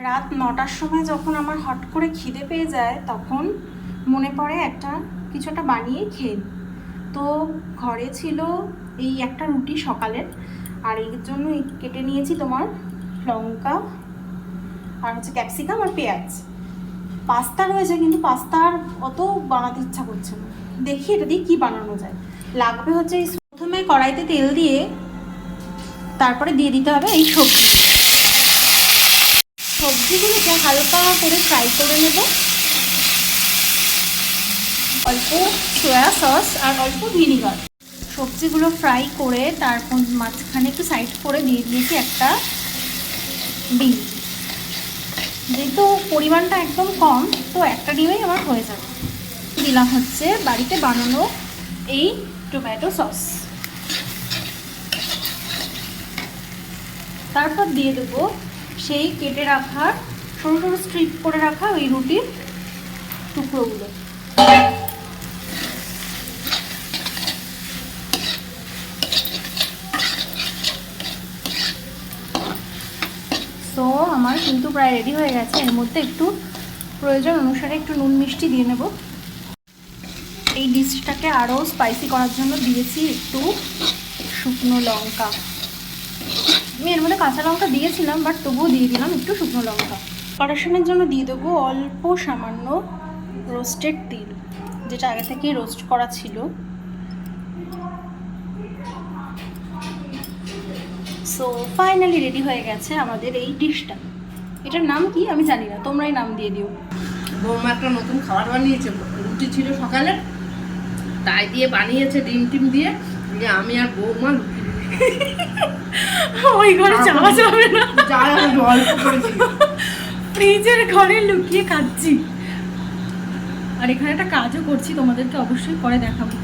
রাত 9টার সময় যখন আমার হট করে খিদে পেয়ে যায় তখন মনে পড়ে কিছু একটা বানিয়ে খেয়ে। তো ঘরে ছিল এই একটা রুটি সকালের, আর এর জন্য কেটে নিয়েছি তোমার লঙ্কা আর হচ্ছে ক্যাপসিকাম আর পেঁয়াজ। পাস্তা রয়েছে কিন্তু পাস্তা আর অত বানাতে ইচ্ছা করছে না, দেখি এটা দিয়ে কী বানানো যায়। লাগবে হচ্ছে প্রথমে কড়াইতে তেল দিয়ে তারপরে দিয়ে দিতে হবে এই সবজিগুলোকে হালকা করে ফ্রাই করে নেব। অল্প সয়া সস আর অল্প ভিনিগার। সবজিগুলো ফ্রাই করে তারপর মাঝখানে একটু সাইড করে দিয়ে দিয়েছি একটা ডিম। যেহেতু পরিমাণটা একদম কম, তো একটা ডিমেই আমার হয়ে যাবে। দিলাম হচ্ছে বাড়িতে বানানো এই টমেটো সস। তারপর দিয়ে দেবো সেই কেটে রাখা সরু সরু স্ট্রিপ করে রাখা ওই রুটির টুকরোগুলো। তো আমার কিন্তু প্রায় রেডি হয়ে গেছে। এর মধ্যে একটু প্রয়োজন অনুসারে একটু নুন মিষ্টি দিয়ে নেব। এই ডিশটাকে আরও স্পাইসি করার জন্য দিয়েছি একটু শুকনো লঙ্কা। আমি এর মধ্যে কাঁচা লঙ্কা দিয়েছিলাম, বাট তবুও দিয়ে দিলাম একটু শুকনো লঙ্কা। ডেকোরেশনের জন্য দিয়ে দেবো অল্প সামান্য রোস্টেড তিল, যেটা আগে থেকেই রোস্ট করা ছিল। সো ফাইনালি রেডি হয়ে গেছে আমাদের এই ডিশটা। এটার নাম কি আমি জানি না, তোমরাই নাম দিয়ে দিও। বৌমা একটা নতুন খাবার বানিয়েছে, রুটি ছিল সকালে, তাই দিয়ে বানিয়েছে ডিম টিম দিয়ে। আমি আর বৌমা ওই ঘরে যাওয়া যাবে না, অল্প করেছি, ফ্রিজের ঘরে লুকিয়ে খাচ্ছি। আর এখানে একটা কাজও করছি, তোমাদেরকে অবশ্যই পরে দেখাবো।